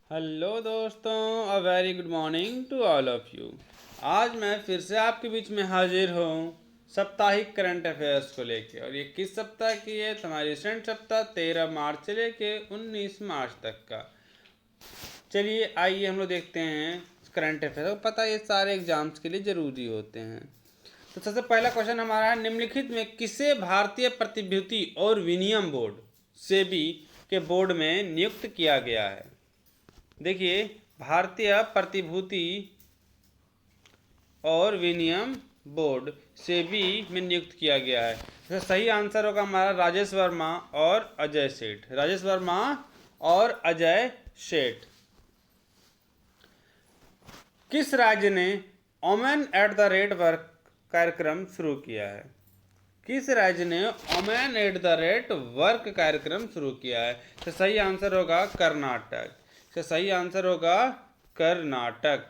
Hello दोस्तों, a very good morning to all of you. आज मैं फिर से आपके बीच में हाजिर हूँ साप्ताहिक करंट अफेयर्स को लेके। और ये किस सप्ताह की है? हमारी रिसेंट सप्ताह 13 मार्च से लेके 19 मार्च तक का। चलिए आइए हम लोग देखते हैं करंट अफेयर। तो पता है ये सारे एग्जाम्स के लिए ज़रूरी होते हैं। तो सबसे पहला क्वेश्चन हमारा है, निम्नलिखित में किसे भारतीय प्रतिभूति और विनिमय बोर्ड सेबी के बोर्ड में नियुक्त किया गया है? देखिए, भारतीय प्रतिभूति और विनिमय बोर्ड सेबी में नियुक्त किया गया है। तो सही आंसर होगा हमारा राजेश वर्मा और अजय सेठ। राजेश वर्मा और अजय सेठ। किस राज्य ने women at the rate work कार्यक्रम शुरू किया है? किस राज्य ने women at the rate work कार्यक्रम शुरू किया है? तो सही आंसर होगा कर्नाटक। तो सही आंसर होगा कर्नाटक।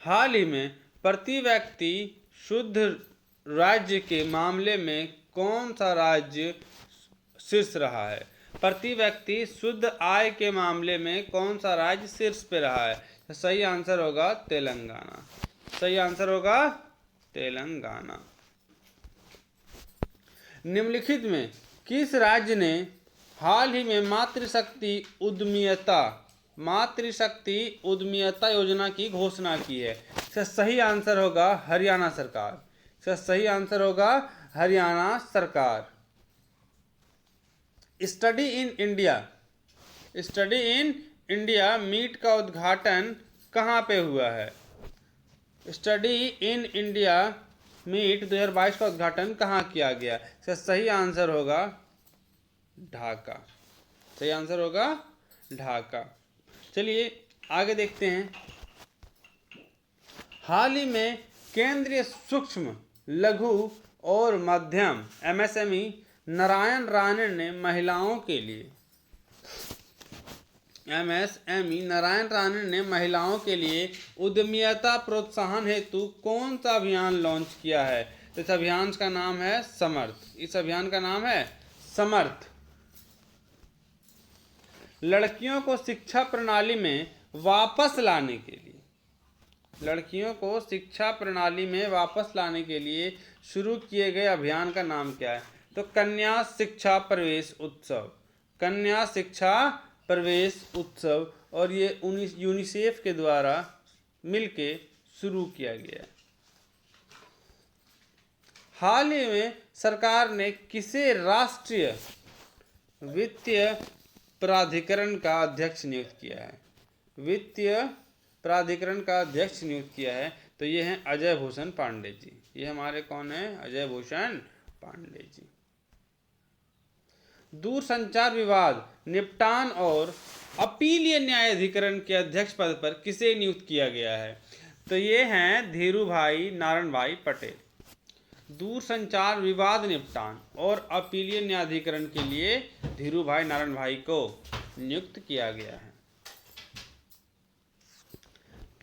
हाल ही में प्रति व्यक्ति शुद्ध राज्य के मामले में कौन सा राज्य शीर्ष रहा है? प्रति व्यक्ति शुद्ध आय के मामले में कौन सा राज्य शीर्ष पे रहा है? तो सही आंसर होगा तेलंगाना। सही आंसर होगा तेलंगाना। निम्नलिखित में किस राज्य ने हाल ही में मातृशक्ति उद्यमिता योजना की घोषणा की है? इसका सही आंसर होगा हरियाणा सरकार। इसका सही आंसर होगा हरियाणा सरकार। स्टडी इन इंडिया मीट का उद्घाटन कहाँ पे हुआ है? स्टडी इन इंडिया मीट 2022 का उद्घाटन कहाँ किया गया? इसका सही आंसर होगा ढाका। सही आंसर होगा ढाका। चलिए आगे देखते हैं। हाल ही में केंद्रीय सूक्ष्म लघु और मध्यम एमएसएमई नारायण राणन ने महिलाओं के लिए उद्यमिता प्रोत्साहन हेतु कौन सा अभियान लॉन्च किया है? तो इस अभियान का नाम है समर्थ। इस अभियान का नाम है समर्थ। लड़कियों को शिक्षा प्रणाली में वापस लाने के लिए शुरू किए गए अभियान का नाम क्या है? तो कन्या शिक्षा प्रवेश उत्सव। कन्या शिक्षा प्रवेश उत्सव। और ये यूनिसेफ के द्वारा मिलके शुरू किया गया। हाल ही में सरकार ने किसे राष्ट्रीय वित्तीय प्राधिकरण का अध्यक्ष नियुक्त किया है? वित्तीय प्राधिकरण का अध्यक्ष नियुक्त किया है तो ये हैं अजय भूषण पांडे जी। ये हमारे कौन है? अजय भूषण पांडे जी। दूरसंचार विवाद निपटान और अपीलीय न्यायाधिकरण के अध्यक्ष पद पर किसे नियुक्त किया गया है? तो ये हैं धीरूभाई नारायण भाई पटेल। दूरसंचार विवाद निपटान और अपीलीय न्यायाधिकरण के लिए धीरूभाई नारायण भाई को नियुक्त किया गया है।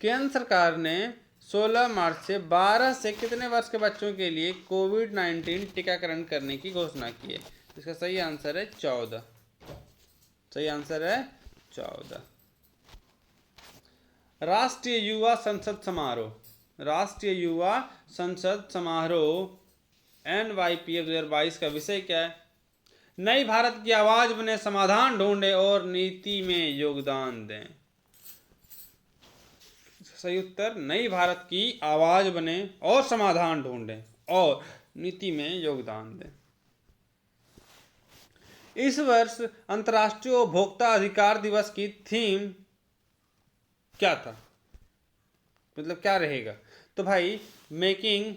केंद्र सरकार ने 16 मार्च से 12 से कितने वर्ष के बच्चों के लिए कोविड-19 टीकाकरण करने की घोषणा की है? इसका सही आंसर है 14। सही आंसर है 14। राष्ट्रीय युवा संसद समारोह NYPF 2022 का विषय क्या है? नई भारत की आवाज बने, समाधान ढूंढे और नीति में योगदान दें। सही उत्तर नई भारत की आवाज बने और समाधान ढूंढें और नीति में योगदान दें। इस वर्ष अंतर्राष्ट्रीय उपभोक्ता अधिकार दिवस की थीम क्या था? मतलब क्या रहेगा? तो भाई मेकिंग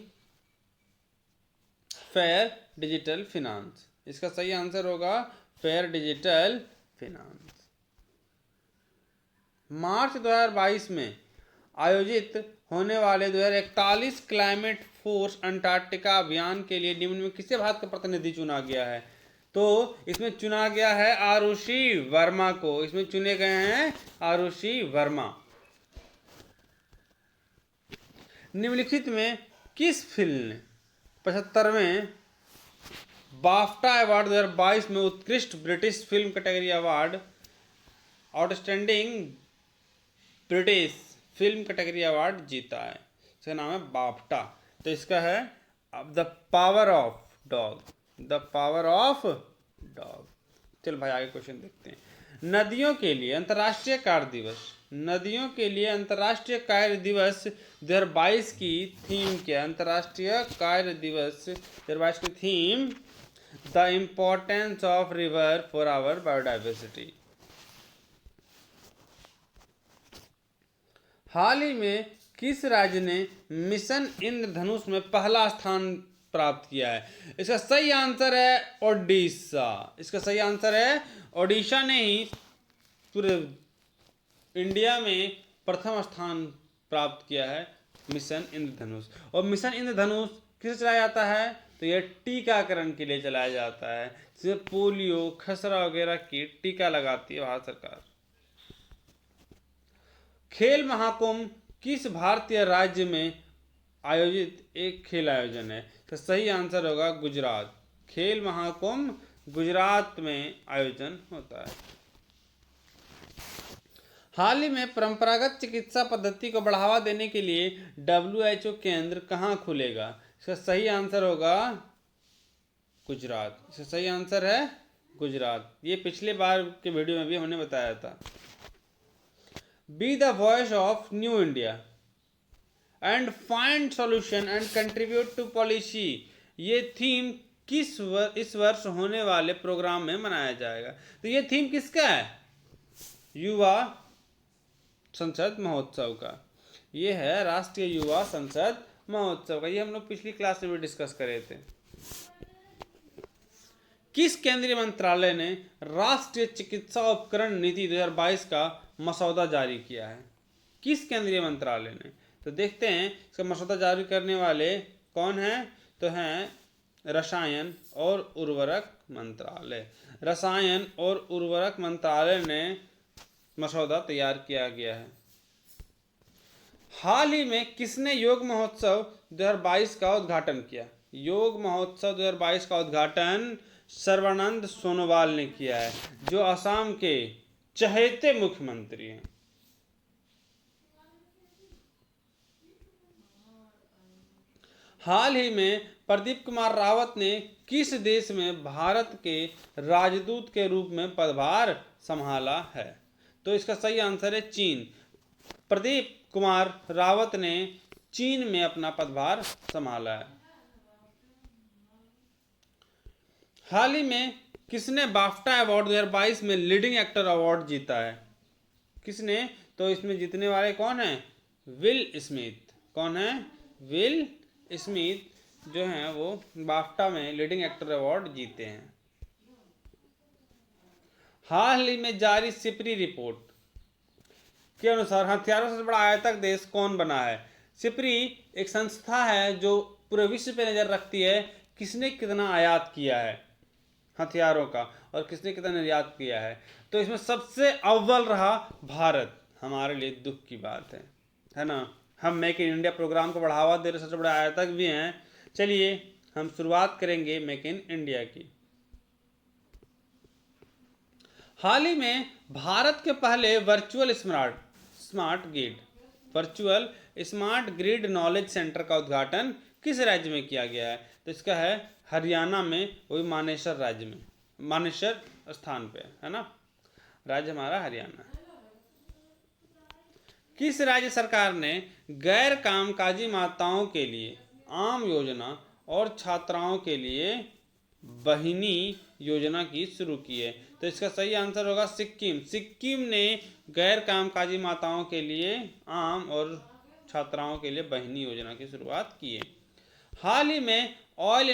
फेयर डिजिटल फिनांस। इसका सही आंसर होगा फेयर डिजिटल फिनांस। मार्च 2022 में आयोजित होने वाले 2041 क्लाइमेट फोर्स अंटार्कटिका अभियान के लिए निम्न में किसे भारत का प्रतिनिधि चुना गया है? तो इसमें चुना गया है आरुषि वर्मा को। इसमें चुने गए हैं आरुषि वर्मा। निम्नलिखित में किस फिल्म ने 75वें बाफ्टा अवार्ड 2022 में उत्कृष्ट British film category award outstanding British film category award जीता है। इसका नाम है बाफ्टा। तो इसका है the power of dog, the power of dog. चल भाई आगे क्वेश्चन देखते हैं। नदियों के लिए अंतर्राष्ट्रीय कार्य दिवस, नदियों के लिए अंतर्राष्ट्रीय कार्य दिवस 2022 की थीम क्या? अंतर्राष्ट्रीय कार्य दिवस 2022 की theme the importance of river for our biodiversity. हाल ही में किस राज्य ने मिशन इंद्रधनुष में पहला स्थान प्राप्त किया है? इसका सही आंसर है ओडिशा। इसका सही आंसर है ओडिशा ने ही पूरे इंडिया में प्रथम स्थान प्राप्त किया है मिशन इंद्रधनुष। और मिशन इंद्रधनुष किसे चलाया जाता है? तो यह टीकाकरण के लिए चलाया जाता है, जिसमें पोलियो, खसरा वगैरह की टीका लगाती है भारत सरकार। खेल महाकुंभ किस भारतीय राज्य में आयोजित एक खेल आयोजन है? तो सही आंसर होगा गुजरात। खेल महाकुंभ गुजरात में आयोजन होता है। हाल ही में परंपरागत चिकित्सा पद्धति को बढ़ावा देने के लिए WHO केंद्र कहाँ खुलेगा? इसका सही आंसर होगा गुजरात। इसका सही आंसर है गुजरात। ये पिछले बार के वीडियो में भी हमने बताया था। Be the voice of new India and find solution and contribute to policy, ये थीम इस वर्ष होने वाले प्रोग्राम में मनाया जाएगा। तो ये थीम किसका है? युवा संसद महोत्सव का। ये है राष्ट्रीय युवा संसद महोत्सव का। ये हम लोग पिछली क्लास में भी डिस्कस करे थे। किस केंद्रीय मंत्रालय ने राष्ट्रीय चिकित्सा उपकरण नीति 2022 का मसौदा जारी किया है? किस केंद्रीय मंत्रालय ने? तो देखते हैं इसका मसौदा जारी करने वाले कौन हैं। तो हैं रसायन और उर्वरक मंत्रालय। रसायन और उर्वरक मंत्रालय ने मसौदा तैयार किया गया है। हाल ही में किसने योग महोत्सव 2022 का उद्घाटन किया? योग महोत्सव 2022 का उद्घाटन सर्बानंद सोनोवाल ने किया है, जो असम के चहेते मुख्यमंत्री हैं। हाल ही में प्रदीप कुमार रावत ने किस देश में भारत के राजदूत के रूप में पदभार संभाला है? तो इसका सही आंसर है चीन। प्रदीप कुमार रावत ने चीन में अपना पदभार संभाला है। हाल ही में किसने बाफ्टा अवार्ड 2022 में लीडिंग एक्टर अवार्ड जीता है? किसने? तो इसमें जीतने वाले कौन हैं? Will Smith. कौन है? विल स्मिथ जो हैं वो बाफ्टा में लीडिंग एक्टर अवार्ड जीते हैं। हाल ही में जारी सिपरी रिपोर्ट के अनुसार हथियारों से बड़ा आयातक देश कौन बना है? सिपरी एक संस्था है जो पूरे विश्व पे नजर रखती है किसने कितना आयात किया है हथियारों का और किसने कितना निर्यात किया है। तो इसमें सबसे अव्वल रहा भारत। हमारे लिए दुख की बात है ना। हम मेक इन इंडिया प्रोग्राम को बढ़ावा दे रहे सबसे बड़े आयातक भी हैं। चलिए हम शुरुआत करेंगे मेक इन इंडिया की। हाल ही में भारत के पहले virtual smart grid knowledge centre का उद्घाटन किस राज्य में किया गया है? तो इसका है हरियाणा में, वही मानेसर राज्य में, मानेसर स्थान पे है ना। राज्य हमारा हरियाणा। किस राज्य सरकार ने गैर कामकाजी माताओं के लिए आम योजना और छात्राओं के लिए बहिनी योजना की शुरू की है? तो इसका सही आंसर होगा सिक्किम। सिक्किम ने गैर कामकाजी माताओं के लिए आम और छात्राओं के लिए बहिनी योजना की शुरुआत की है। हाल ही में ऑयल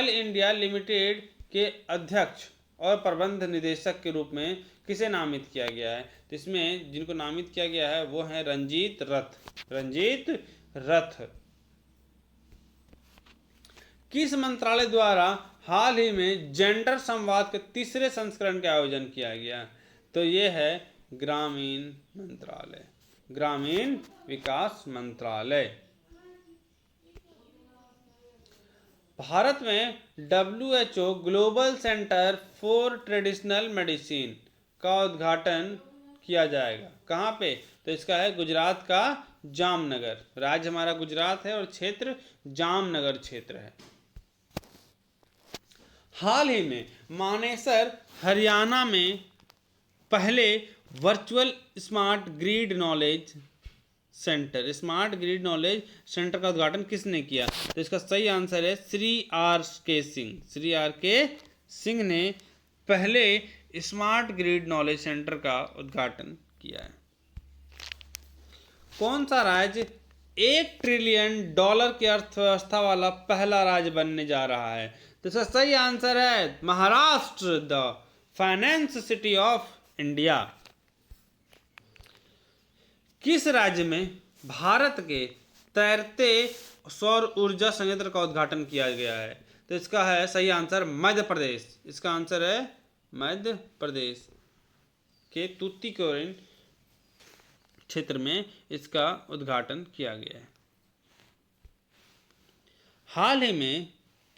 इंडिया लिमिटेड के अध्यक्ष और प्रबंध निदेशक के रूप में किसे नामित किया गया है? तो इसमें जिनको नामित किया गया है वो हैं रंजीत रथ। किस मंत्रालय द्वारा हाल ही में जेंडर संवाद के तीसरे संस्करण का आयोजन किया गया? तो ये है ग्रामीण विकास मंत्रालय। भारत में WHO global centre for traditional medicine का उद्घाटन किया जाएगा। कहाँ पे? तो इसका है गुजरात का जामनगर। राज्य हमारा गुजरात है और क्षेत्र जामनगर क्षेत्र है। हाल ही में मानेसर हरियाणा में पहले virtual smart grid knowledge centre का उद्घाटन किसने किया? तो इसका सही आंसर है श्री आर के सिंह। श्री आर के सिंह ने पहले स्मार्ट ग्रिड नॉलेज सेंटर का उद्घाटन किया है। कौन सा राज्य $1 ट्रिलियन की अर्थव्यवस्था वाला पहला राज्य बनने जा रहा है? तो इसका सही आंसर है Maharashtra, the finance city of India. किस राज्य में भारत के तैरते सौर ऊर्जा संयंत्र का उद्घाटन किया गया है? तो इसका है सही आंसर मध्य प्रदेश। इसका आंसर है मध्य प्रदेश के तूतीकोरिन क्षेत्र में इसका उद्घाटन किया गया है। हाल ही में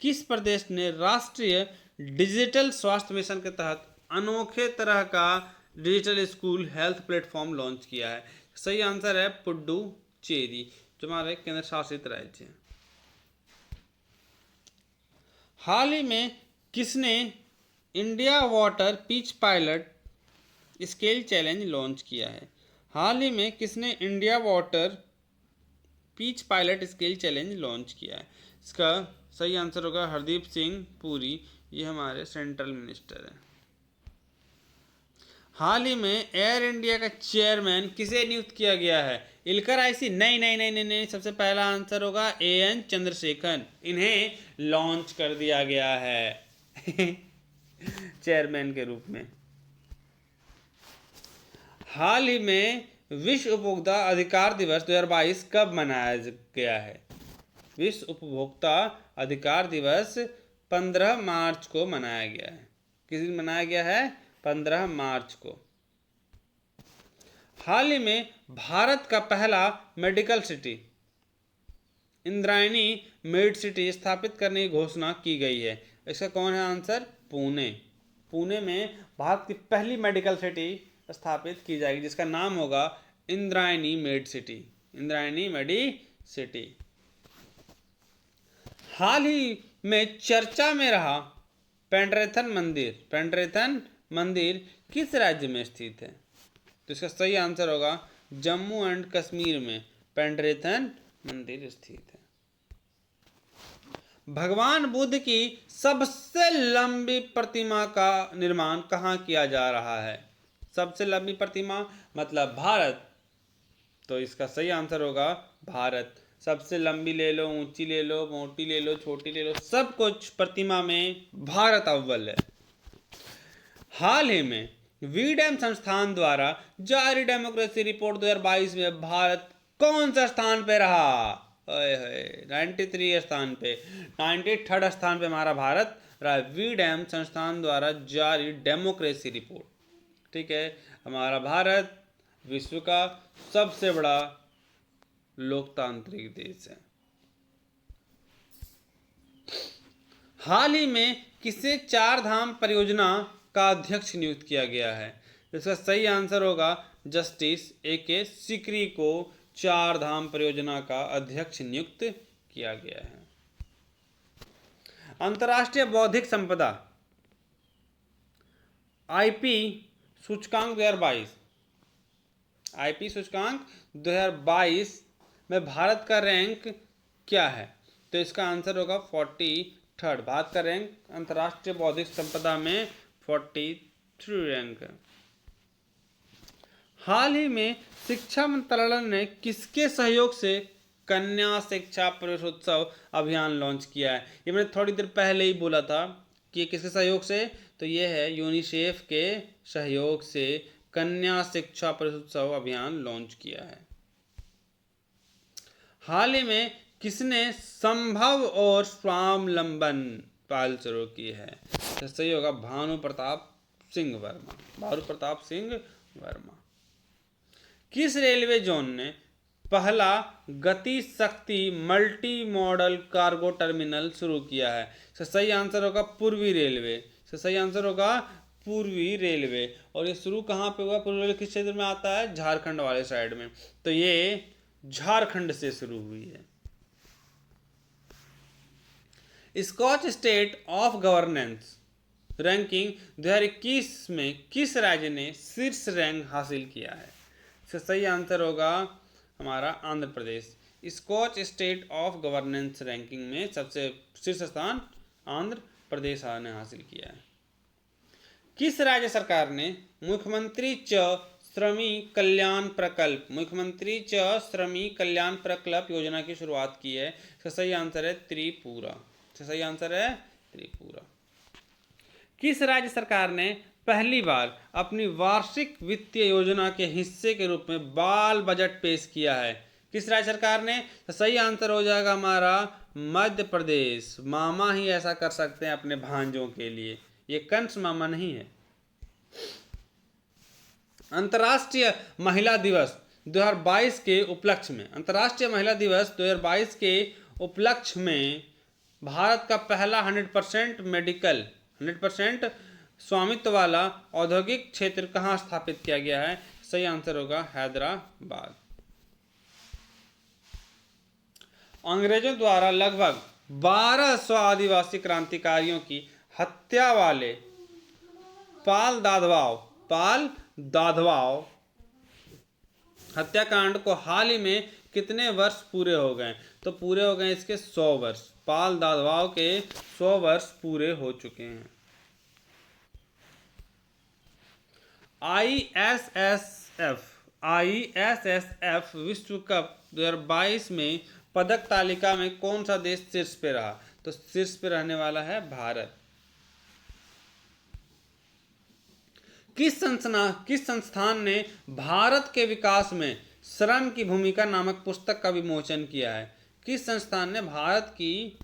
किस प्रदेश ने राष्ट्रीय डिजिटल स्वास्थ्य मिशन के तहत अनोखे तरह का digital school health platform launch किया है? सही आंसर है पुडुचेरी, जो हमारे केंद्र शासित राज्य है। हाल ही में किसने India water pitch pilot scale challenge launch किया है? हाल ही में किसने India water pitch pilot scale challenge launch किया है? इसका सही आंसर होगा हरदीप सिंह पुरी, ये हमारे सेंट्रल मिनिस्टर हैं। हाल ही में एयर इंडिया का चेयरमैन किसे नियुक्त किया गया है? इलकर आईसी? नहीं नहीं नहीं नहीं नहीं, सबसे पहला आंसर होगा AN चंद्रशेखर। इन्हें लॉन्च कर दिया गया है चेयरमैन के रूप में। हाल ही में विश्व उपभोक्ता अधिकार दिवस 2022 कब मनाया गया है? विश्व उपभोक्ता अधिकार दिवस 15 मार्च को मनाया गया है। किस दिन मनाया गया है? 15 मार्च को। हाल ही में भारत का पहला medical city Indrayani med city स्थापित करने की घोषणा की गई है। इसका कौन है आंसर? पुणे। पुणे में भारत की पहली मेडिकल सिटी स्थापित की जाएगी, जिसका नाम होगा Indrayani med city. Indrayani medicity. हाल ही में चर्चा में रहा पेंड्रेथन मंदिर किस राज्य में स्थित है? तो इसका सही आंसर होगा जम्मू एंड कश्मीर में पेंड्रेथन मंदिर स्थित है। भगवान बुद्ध की सबसे लंबी प्रतिमा का निर्माण कहाँ किया जा रहा है? सबसे लंबी प्रतिमा मतलब भारत, तो इसका सही आंसर होगा भारत। सबसे लंबी ले लो, ऊंची ले लो, मोटी ले लो, छोटी ले लो, सब कुछ प्रतिमा में भारत अव्वल है। हाल ही में वीडैम संस्थान द्वारा जारी डेमोक्रेसी रिपोर्ट 2022 में भारत कौन सा स्थान पे रहा? 93 स्थान पे, 93rd स्थान पे हमारा भारत रहा। वीडैम संस्थान द्वारा जारी डेमोक्रेसी रिपोर्ट, ठीक है। हमारा भारत विश्व का सबसे बड़ा लोकतांत्रिक देश है। हाल ही में किसे 4 धाम परियोजना का अध्यक्ष नियुक्त किया गया है? इसका सही आंसर होगा जस्टिस AK सिकरी को 4 धाम परियोजना का अध्यक्ष नियुक्त किया गया है। अंतर्राष्ट्रीय बौद्धिक संपदा IP सूचकांक 2022 में भारत का रैंक क्या है? तो इसका आंसर होगा 43rd। भारत का रैंक अंतर्राष्ट्रीय बौद्धिक संपदा में 43 रैंक है। हाल ही में शिक्षा मंत्रालय ने किसके सहयोग से कन्या शिक्षा प्रवेशोत्सव अभियान लॉन्च किया है? ये मैंने थोड़ी देर पहले ही बोला था कि ये किसके सहयोग से, तो ये है यूनिसेफ के सहयोग से कन्या शिक्षा प्रवेशोत्सव अभियान लॉन्च किया है। हाल ही में किसने संभव और स्वावलंबन पहल शुरू की है? तो सही होगा भानु प्रताप सिंह वर्मा। किस रेलवे जोन ने पहला गति शक्ति मल्टी मॉडल कार्गो टर्मिनल शुरू किया है? इसका सही आंसर होगा पूर्वी रेलवे। इसका सही आंसर होगा पूर्वी रेलवे। और ये शुरू कहाँ पे हुआ? पूर्वी रेलवे किस क्षेत्र में आता है? झारखंड वाले साइड में। तो ये झारखंड से शुरू हुई है। Skoch state of governance ranking 2021 में किस राज्य ने शीर्ष रैंक हासिल किया है? इसका सही आंसर होगा हमारा Andhra Pradesh. Skoch state of governance ranking में सबसे शीर्ष स्थान आंध्र प्रदेश ने हासिल किया है। किस राज्य सरकार ने मुख्यमंत्री श्रमिक कल्याण प्रकल्प योजना की शुरुआत की है? इसका सही आंसर है त्रिपुरा। सही आंसर है त्रिपुरा। किस राज्य सरकार ने पहली बार अपनी वार्षिक वित्तीय योजना के हिस्से के रूप में बाल बजट पेश किया है? किस राज्य सरकार ने? तो सही आंसर हो जाएगा हमारा मध्य प्रदेश। मामा ही ऐसा कर सकते हैं अपने भांजों के लिए, ये कंस मामा नहीं है। अंतर्राष्ट्रीय महिला दिवस 2022 के उपलक्ष्य में, अंतर्राष्ट्रीय महिला दिवस 2022 के उपलक्ष्य में भारत का पहला 100% स्वामित्व वाला औद्योगिक क्षेत्र कहाँ स्थापित किया गया है? सही आंसर होगा हैदराबाद। अंग्रेजों द्वारा लगभग 1200 आदिवासी क्रांतिकारियों की हत्या वाले पाल दाधवाव हत्याकांड को हाल ही में कितने वर्ष पूरे हो गए? तो पूरे हो गए इसके 100 वर्ष। पाल दाधवाव के 100 वर्ष पूरे हो चुके हैं। आईएसएसएफ विश्व कप 2022 में पदक तालिका में कौन सा देश शीर्ष पे रहा? तो शीर्ष पे रहने वाला है भारत। किस संस्थान ने भारत के विकास में श्रम की भूमिका नामक पुस्तक का विमोचन किया है? किस संस्थान ने भारत की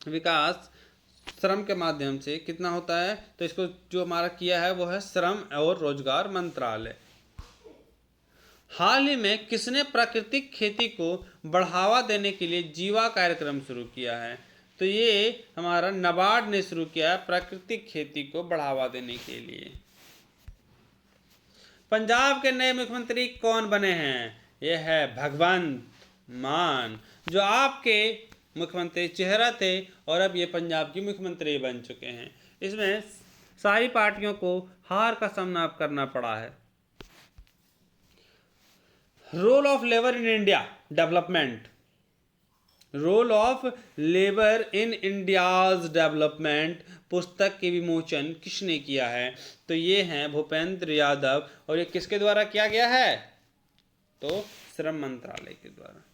विकास श्रम के माध्यम से कितना होता है? तो इसको जो हमारा किया है वो है श्रम और रोजगार मंत्रालय। हाल ही में किसने प्राकृतिक खेती को बढ़ावा देने के लिए जीवा कार्यक्रम शुरू किया है? तो ये हमारा नाबार्ड ने शुरू किया है प्राकृतिक खेती को बढ़ावा देने के लिए। पंजाब के नए मुख्यमंत्री कौन बने हैं? ये है भगवंत मान, जो आपके मुख्यमंत्री चेहरा थे और अब ये पंजाब की मुख्यमंत्री बन चुके हैं। इसमें सारी पार्टियों को हार का सामना करना पड़ा है। Role of labour in India development, role of labour in India's development पुस्तक के विमोचन किसने किया है? तो ये हैं भूपेंद्र यादव। और ये किसके द्वारा किया गया है? तो श्रम मंत्रालय के द्वारा।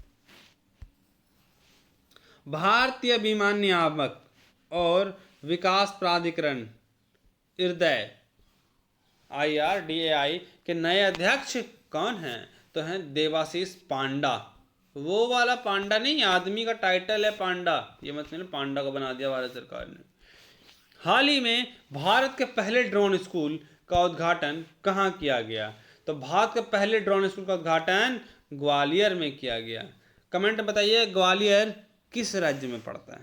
भारतीय बीमा नियामक और विकास प्राधिकरण हृदय IRDAI के नए अध्यक्ष कौन हैं? तो हैं देवाशीष पांडा। वो वाला पांडा नहीं, आदमी का टाइटल है पांडा, ये मतलब पांडा को बना दिया भारत सरकार ने। हाल ही में भारत के पहले ड्रोन स्कूल का उद्घाटन कहाँ किया गया? तो भारत के पहले ड्रोन स्कूल का उद्घाटन ग्वालियर में किया गया। कमेंट बताइए ग्वालियर किस राज्य में पड़ता है?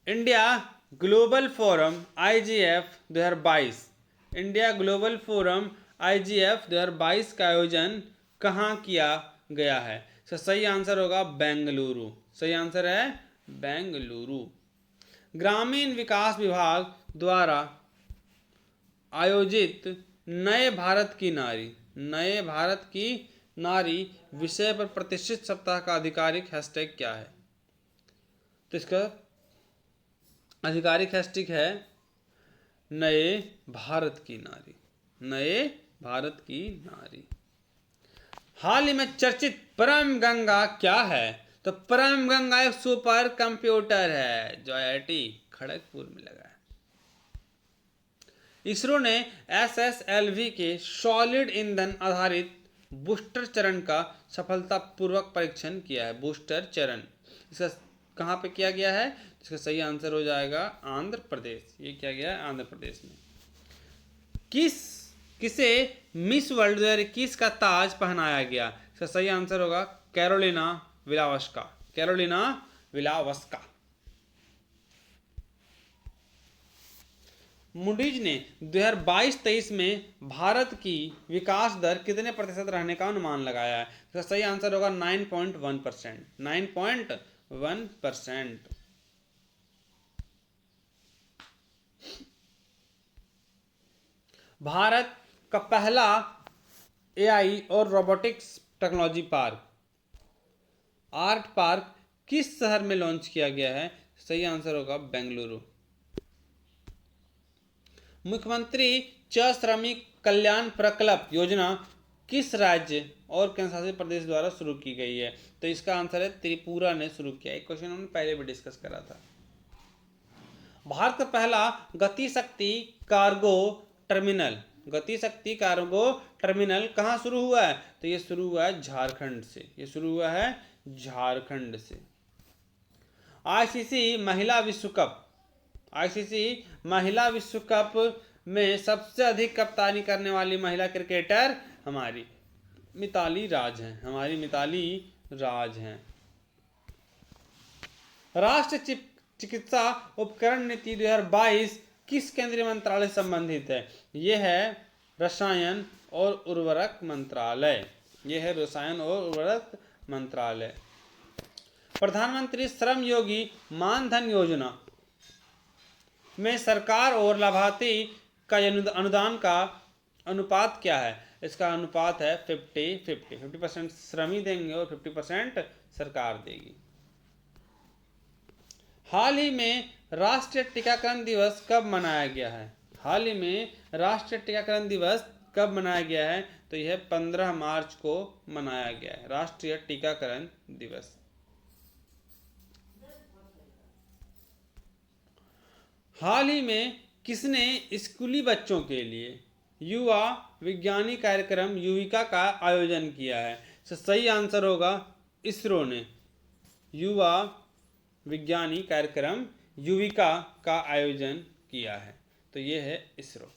India global forum IGF 2022, India global forum IGF 2022 का आयोजन कहाँ किया गया है? तो सही आंसर होगा बेंगलुरु। सही आंसर है बेंगलुरु। ग्रामीण विकास विभाग द्वारा आयोजित नए भारत की नारी विषय पर प्रतिष्ठित सप्ताह का आधिकारिक हैशटैग क्या है? तो इसका आधिकारिक हैशटैग है नए भारत की नारी। नए भारत की नारी। हाल ही में चर्चित परम गंगा क्या है? तो परम गंगा एक सुपर कंप्यूटर है जो IIT खड़गपुर में लगा है। इसरो ने SSLV के सॉलिड ईंधन आधारित बूस्टर चरण का सफलतापूर्वक परीक्षण किया है। बूस्टर चरण इसका कहाँ पे किया गया है? इसका सही आंसर हो जाएगा आंध्र प्रदेश। ये किया गया है आंध्र प्रदेश में। किस किसे मिस वर्ल्ड 2021 का ताज पहनाया गया? इसका सही आंसर होगा कैरोलिना विलावस्का। कैरोलिना विलावस्का। मूडीज ने 2022-23 में भारत की विकास दर कितने प्रतिशत रहने का अनुमान लगाया है? इसका सही आंसर होगा 9.1%। 9.1%। भारत का पहला एआई और robotics technology park art park किस शहर में लॉन्च किया गया है? सही आंसर होगा बेंगलुरु। मुख्यमंत्री श्रमिक कल्याण प्रकल्प योजना किस राज्य और केंद्र शासित प्रदेश द्वारा शुरू की गई है? तो इसका आंसर है त्रिपुरा ने शुरू किया। एक क्वेश्चन हमने पहले भी डिस्कस करा था। भारत का पहला गति शक्ति कार्गो टर्मिनल कहाँ शुरू हुआ है? तो ये शुरू हुआ है झारखंड से। आईसीसी महिला विश्व कप में सबसे अधिक कप्तानी करने वाली महिला क्रिकेटर हमारी मिताली राज हैं। राष्ट्रीय चिकित्सा उपकरण नीति 2022 किस केंद्रीय मंत्रालय से संबंधित है? यह है रसायन और उर्वरक मंत्रालय। प्रधानमंत्री श्रम योगी मानधन योजना में सरकार और लाभार्थी का अनुदान का अनुपात क्या है? इसका अनुपात है 50-50। 50% श्रमी देंगे और 50% सरकार देगी। हाल ही में राष्ट्रीय टीकाकरण दिवस कब मनाया गया है? तो यह 15 मार्च को मनाया गया है, राष्ट्रीय टीकाकरण दिवस। हाल ही में किसने स्कूली बच्चों के लिए युवा विज्ञानी कार्यक्रम युविका का आयोजन किया है? तो सही आंसर होगा इसरो ने युवा विज्ञानी कार्यक्रम युविका का आयोजन किया है। तो ये है इसरो।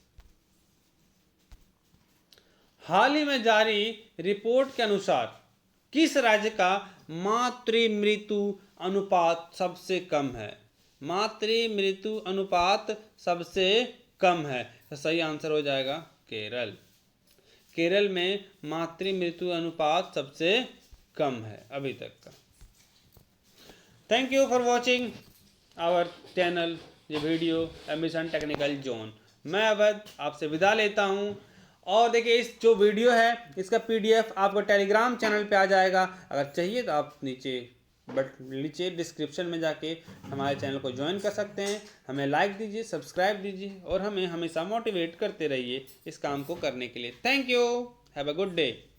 हाल ही में जारी रिपोर्ट के अनुसार किस राज्य का मातृ मृत्यु अनुपात सबसे कम है? तो सही आंसर हो जाएगा केरल में मातृ मृत्यु अनुपात सबसे कम है अभी तक का। Thank you for watching our channel ये वीडियो एम्बिशन टेक्निकल जोन। मैं अवध आपसे विदा लेता हूँ। और देखिए इस जो वीडियो है इसका PDF आपको टेलीग्राम चैनल पे आ जाएगा। अगर चाहिए तो आप नीचे डिस्क्रिप्शन में जाके हमारे चैनल को ज्वाइन कर सकते हैं। हमें लाइक दीजिए, सब्सक्राइब दीजिए और हमें हमेशा मोटिवेट करते रहिए इस काम को करने के लिए। Thank you. Have a good day.